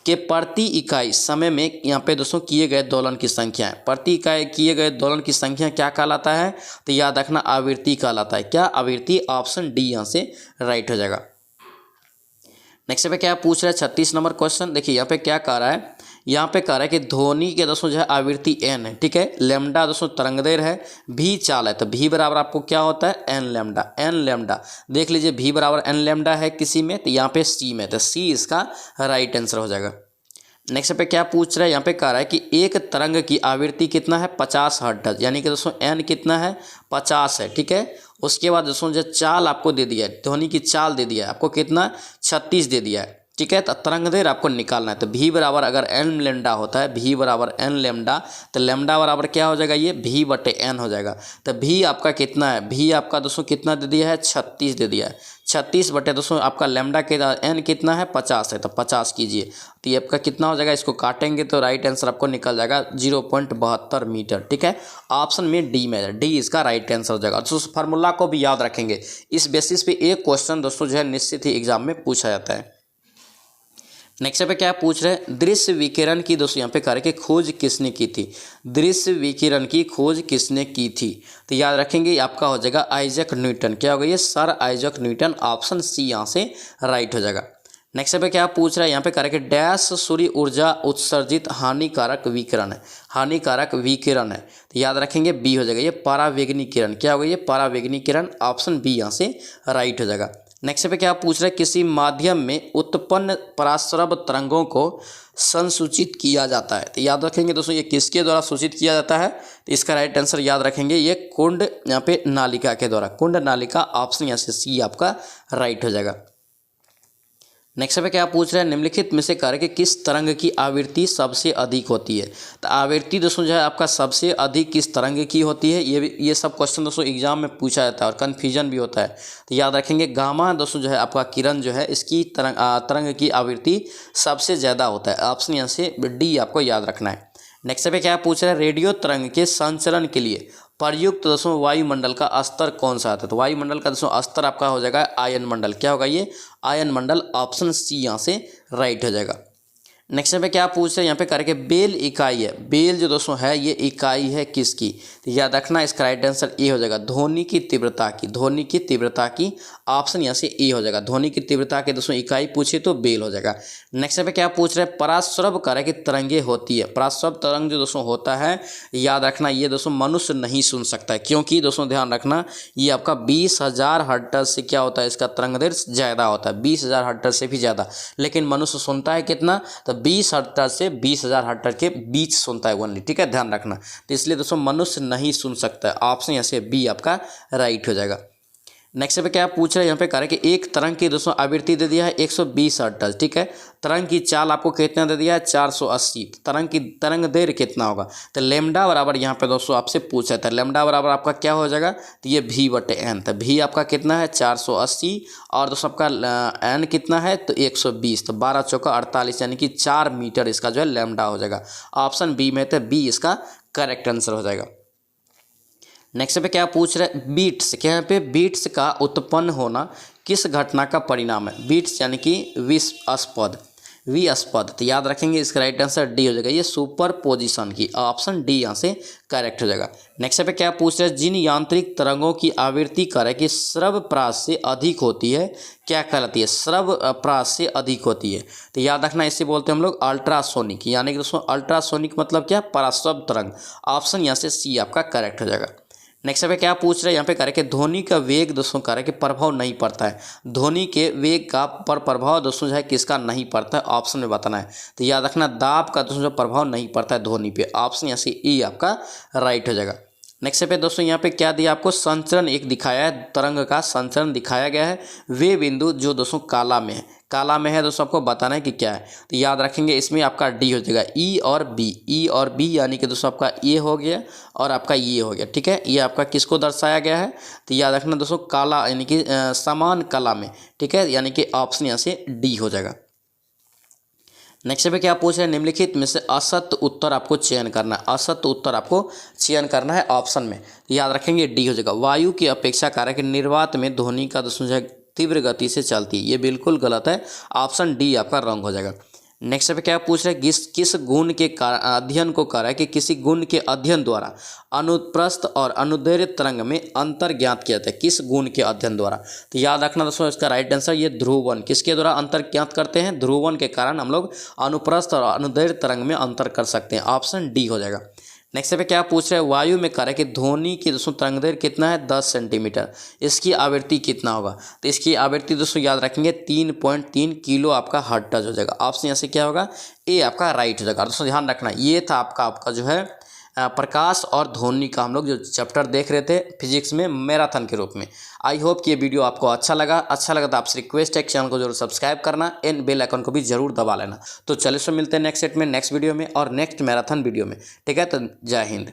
के प्रति इकाई समय में यहाँ पे दोस्तों किए गए दोलन की संख्या है। प्रति इकाई किए गए दोलन की संख्या क्या कहलाता है, तो याद रखना आवृत्ति कहलाता है। क्या, आवृत्ति। ऑप्शन डी यहाँ से राइट हो जाएगा। नेक्स्ट पे क्या पूछ रहा है, 36 नंबर क्वेश्चन। देखिए यहाँ पे क्या कह रहा है, यहाँ पे कह रहा है कि ध्वनि के दोस्तों जो है आवृत्ति एन है, ठीक है। लैम्डा दोस्तों तरंगदैर्घ्य है, भी चाल है, तो भी बराबर आपको क्या होता है, एन लैम्डा। एन लैम्डा देख लीजिए, भी बराबर एन लैम्डा है किसी में, तो यहाँ पे सी में, तो सी इसका राइट आंसर हो जाएगा। नेक्स्ट पे क्या पूछ रहा है, यहाँ पे कह रहा है कि एक तरंग की आवृत्ति कितना है, 50 हर्ट्ज। यानी कि दोस्तों एन कितना है, 50 है, ठीक है। उसके बाद दोस्तों जो चाल आपको दे दिया है, ध्वनि की चाल दे दिया है आपको कितना, 36 दे दिया है, ठीक है। तो तरंगदैर्घ्य आपको निकालना है। तो भी बराबर अगर एन लैम्डा होता है, भी बराबर एन लैम्डा, तो लैम्डा बराबर क्या हो जाएगा, ये भी बटे एन हो जाएगा। तो भी आपका कितना है, भी आपका दोस्तों कितना दे दिया है, 36 दे दिया है। 36 बटे दोस्तों आपका लैम्डा के एन कितना है, 50 है, तो 50 कीजिए, तो ये आपका कितना हो जाएगा, इसको काटेंगे तो राइट आंसर आपको निकल जाएगा 0.72 मीटर, ठीक है। ऑप्शन में डी में, डी इसका राइट आंसर हो जाएगा। तो उस फार्मूला को भी याद रखेंगे। इस बेसिस पे एक क्वेश्चन दोस्तों जो है निश्चित ही एग्जाम में पूछा जाता है। नेक्स्ट पे क्या पूछ रहे हैं, दृश्य विकिरण की दोस्तों यहाँ पे कह रहे कि खोज किसने की थी। दृश्य विकिरण की खोज किसने की थी, तो याद रखेंगे आपका हो जाएगा आइजैक न्यूटन। क्या होगा, ये sir Isaac Newton. Option C यहाँ से राइट हो जाएगा। नेक्स्ट पे क्या पूछ रहा है, यहाँ पे कह रहा है कि डैश सूर्य ऊर्जा उत्सर्जित हानिकारक विकिरण है। हानिकारक विकिरण है, तो याद रखेंगे बी हो जाएगा, ये परावैगनी किरण। क्या होगा, ये परावैगनी किरण। ऑप्शन बी यहाँ से राइट हो जाएगा। नेक्स्ट पे क्या पूछ रहे हैं, किसी माध्यम में उत्पन्न पराश्रव तरंगों को संसूचित किया जाता है। तो याद रखेंगे दोस्तों ये किसके द्वारा सूचित किया जाता है, तो इसका राइट आंसर याद रखेंगे ये कुंड यहाँ पे नालिका के द्वारा, कुंड नालिका। ऑप्शन यहाँ से सी आपका राइट हो जाएगा। नेक्स्ट पे क्या पूछ रहे हैं, निम्नलिखित में से कार्य कि किस तरंग की आवृत्ति सबसे अधिक होती है। तो आवृत्ति दोस्तों जो है आपका सबसे अधिक किस तरंग की होती है, ये सब क्वेश्चन दोस्तों एग्जाम में पूछा जाता है और कन्फ्यूजन भी होता है। तो याद रखेंगे गामा दोस्तों जो है आपका किरण जो है इसकी तरंग की आवृत्ति सबसे ज़्यादा होता है। ऑप्शन यहाँ से डी आपको याद रखना है। नेक्स्ट पे क्या पूछ रहा है, रेडियो तरंग के संचरण के लिए प्रयुक्त दोस्तों वायुमंडल का स्तर कौन सा आता है। तो वायुमंडल का दोस्तों स्तर आपका हो जाएगा आयन मंडल। क्या होगा, ये आयन मंडल। ऑप्शन सी यहाँ से राइट हो जाएगा। नेक्स्ट पे क्या पूछ रहे हैं, यहाँ पे करके बेल इकाई है। बेल जो दोस्तों है ये इकाई है किसकी, तो याद रखना इसका राइट आंसर ए हो जाएगा, ध्वनि की तीव्रता की। ध्वनि की तीव्रता की। ऑप्शन यहाँ से ए हो जाएगा। ध्वनि की तीव्रता के दोस्तों इकाई पूछे तो बेल हो जाएगा। नेक्स्ट पे क्या पूछ रहे हैं, पराश्रव कार्य की तरंगे होती है। पराश्रव तरंग जो दोस्तों होता है, याद रखना ये दोस्तों मनुष्य नहीं सुन सकता है, क्योंकि दोस्तों ध्यान रखना ये आपका 20,000 हर्ट्ज से क्या होता है, इसका तरंगदैर्घ्य ज़्यादा होता है, 20,000 हर्ट्ज से भी ज़्यादा। लेकिन मनुष्य सुनता है कितना, तो 20 हर्ट्ज से 20,000 हर्ट्ज के बीच सुनता है ओनली, ठीक है, ध्यान रखना। तो इसलिए दोस्तों मनुष्य नहीं सुन सकता है। ऑप्शन यहाँ से बी आपका राइट हो जाएगा। नेक्स्ट पे क्या पूछ रहे हैं यहाँ पे, कह रहे हैं कि एक तरंग की दोस्तों आवृत्ति दे दिया है 120 हर्ट्ज, ठीक है। तरंग की चाल आपको कितना दे दिया है 480। तरंग देर कितना होगा, तो लेमडा बराबर यहाँ पे दोस्तों आपसे पूछा था, लेमडा बराबर आपका क्या हो जाएगा, तो ये v/n। तो v आपका कितना है 480 और दोस्तों आपका n कितना है तो 120, तो 12 चौका 48 यानी कि 4 मीटर इसका जो है लेमडा हो जाएगा। ऑप्शन बी में तो बी इसका करेक्ट आंसर हो जाएगा। नेक्स्ट पे क्या पूछ रहे हैं, बीट्स, क्या यहाँ पे बीट्स का उत्पन्न होना किस घटना का परिणाम है। बीट्स यानी कि विस्पद, तो याद रखेंगे इसका राइट आंसर डी हो जाएगा, ये सुपर पोजिशन की। ऑप्शन डी यहाँ से करेक्ट हो जाएगा। नेक्स्ट पे क्या पूछ रहे हैं, जिन यांत्रिक तरंगों की आवृत्ति करे कि श्रव्यप्राश से अधिक होती है क्या कहलाती है, श्रव्यप्राश से अधिक होती है, तो याद रखना इसे बोलते हैं हम लोग अल्ट्रासोनिक, यानी कि दोस्तों अल्ट्रासोनिक मतलब क्या, पराश्रव्य तरंग। ऑप्शन यहाँ से सी आपका करेक्ट हो जाएगा। नेक्स्ट पे क्या पूछ रहे हैं यहाँ पे, कह रहे कि ध्वनि का वेग दोस्तों कह रहे कि प्रभाव नहीं पड़ता है, ध्वनि के वेग का पर प्रभाव दोस्तों जो है किसका नहीं पड़ता है, ऑप्शन में बताना है। तो याद रखना दाब का दोस्तों जो प्रभाव नहीं पड़ता है ध्वनि पे। ऑप्शन यहाँ से ई आपका राइट हो जाएगा। नेक्स्ट पे दोस्तों यहाँ पे क्या दिया आपको, संचरण एक दिखाया है, तरंग का संचरण दिखाया गया है, वे बिंदु जो दोस्तों काला में है, काला में है दोस्तों आपको बताना है कि क्या है। तो याद रखेंगे इसमें आपका डी हो जाएगा, ई और बी यानी कि दोस्तों आपका ये हो गया और आपका ये हो गया, ठीक है। ये आपका किसको दर्शाया गया है, तो याद रखना दोस्तों काला यानी कि समान कला में, ठीक है, यानी कि ऑप्शन यहाँ से डी हो जाएगा। नेक्स्ट पे क्या पूछ रहे हैं, निम्नलिखित में से असत्य उत्तर आपको चयन करना है, असत्य उत्तर आपको चयन करना है ऑप्शन में। याद रखेंगे डी हो जाएगा, वायु की अपेक्षा कारक निर्वात में ध्वनि का दोस्तों जो है तीव्र गति से चलती है, ये बिल्कुल गलत है। ऑप्शन डी आपका रॉन्ग हो जाएगा। नेक्स्ट पे क्या पूछ रहे हैं, किस गुण के अध्ययन को करा है कि किसी गुण के अध्ययन द्वारा अनुप्रस्थ और अनुदैर्घ्य तरंग में अंतर ज्ञात किया जाता है, किस गुण के अध्ययन द्वारा। तो याद रखना दोस्तों इसका राइट आंसर ये ध्रुवन, किसके द्वारा अंतर ज्ञात करते हैं, ध्रुवन के कारण हम लोग अनुप्रस्थ और अनुदैर्घ्य तरंग में अंतर कर सकते हैं। ऑप्शन डी हो जाएगा। नेक्स्ट पे क्या पूछ रहे हैं, वायु में कह रहा है कि ध्वनि की दोस्तों तरंगदैर्घ्य कितना है 10 सेंटीमीटर, इसकी आवृत्ति कितना होगा, तो इसकी आवृत्ति दोस्तों याद रखेंगे 3.3 किलो आपका हर्ट्ज हो जाएगा। ऑप्शन यहाँ से क्या होगा, ए आपका राइट हो जाएगा। दोस्तों ध्यान रखना ये था आपका जो है प्रकाश और ध्वनि का हम लोग जो चैप्टर देख रहे थे फिजिक्स में मैराथन के रूप में। आई होप कि ये वीडियो आपको अच्छा लगा तो आपसे रिक्वेस्ट है चैनल को जरूर सब्सक्राइब करना, एंड बेल आइकन को भी जरूर दबा लेना। तो चलिए मिलते हैं नेक्स्ट सेट में, नेक्स्ट वीडियो में और नेक्स्ट मैराथन वीडियो में, ठीक है। तो जय हिंद।